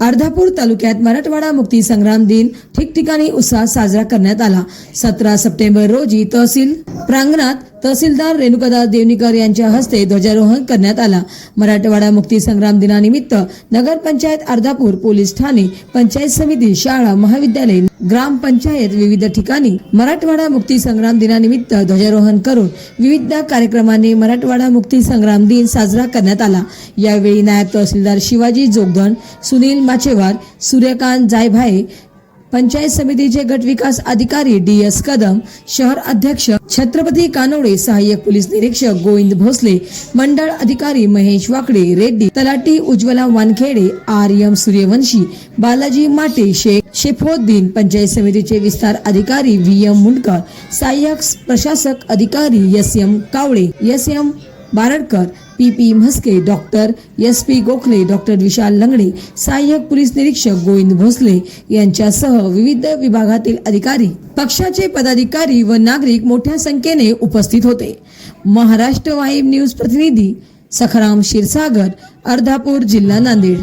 अर्धापूर तालुक्यात मराठवाडा मुक्ती संग्राम दिन ठिकठिकाणी उत्साहात साजरा करण्यात आला। 17 सप्टेंबर रोजी तहसील प्रांगणात तहसीलदार रेणुकादास देवनीकर यांच्या हस्ते ध्वजारोहण करण्यात आला। मराठवाडा मुक्ती संग्राम दिनानिमित्त नगर पंचायत अर्धापूर, पोलीस ठाणे, पंचायत समिती, शाळा, महाविद्यालय, ग्राम पंचायत विविध ठिकाणी मराठवाडा मुक्ती संग्राम दिनानिमित्त ध्वजारोहण करून विविध कार्यक्रमांनी मराठवाडा मुक्ती संग्राम दिन साजरा करण्यात आला। यावेळी नायब तहसीलदार शिवाजी जोगदंड, सुनील माचेवार, सूर्यकांत जायभाये, पंचायत समितीचे गट विकास अधिकारी DS कदम, शहर अध्यक्ष छत्रपती कानोडे, सहाय्यक पोलीस निरीक्षक गोविंद भोसले, मंडळ अधिकारी महेश वाकडे रेड्डी, तलाठी उज्ज्वला वानखेडे, RM सूर्यवंशी, बालाजी माटे, शेख शेफोद्दीन, पंचायत समितीचे विस्तार अधिकारी VM मुंडकर, सहाय्यक प्रशासक अधिकारी SM Kawale, SM Baradkar, PP Mhaske, doctor SP Gokhale, doctor Vishal Langde, सहाय्यक पोलीस निरीक्षक गोविंद भोसले यांच्यासह विविध विभागातील अधिकारी, पक्षाचे पदाधिकारी व नागरिक मोठ्या संख्येने उपस्थित होते। महाराष्ट्र वाहिनी न्यूज प्रतिनिधी सखाराम क्षीरसागर, अर्धापूर, जिल्हा नांदेड।